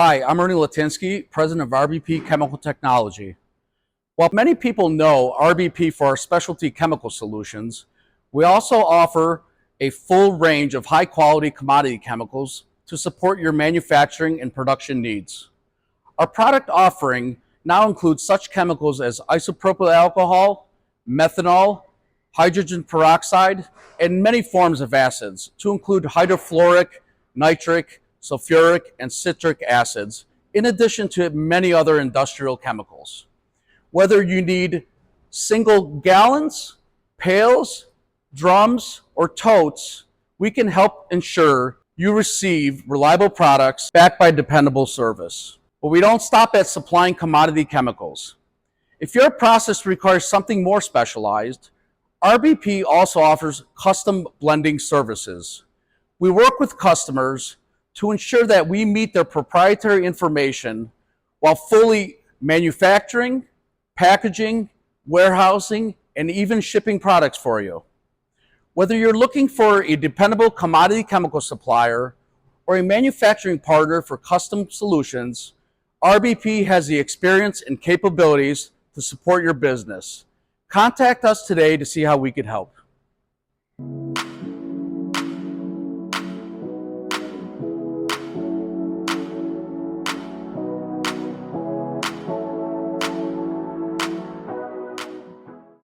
Hi, I'm Ernie Latinsky, president of RBP Chemical Technology. While many people know RBP for our specialty chemical solutions, we also offer a full range of high-quality commodity chemicals to support your manufacturing and production needs. Our product offering now includes such chemicals as isopropyl alcohol, methanol, hydrogen peroxide, and many forms of acids, to include hydrofluoric, nitric, sulfuric, and citric acids, in addition to many other industrial chemicals. Whether you need single gallons, pails, drums, or totes, we can help ensure you receive reliable products backed by dependable service. But we don't stop at supplying commodity chemicals. If your process requires something more specialized, RBP also offers custom blending services. We work with customers to ensure that we meet their proprietary information while fully manufacturing, packaging, warehousing, and even shipping products for you. Whether you're looking for a dependable commodity chemical supplier or a manufacturing partner for custom solutions, RBP has the experience and capabilities to support your business. Contact us today to see how we can help.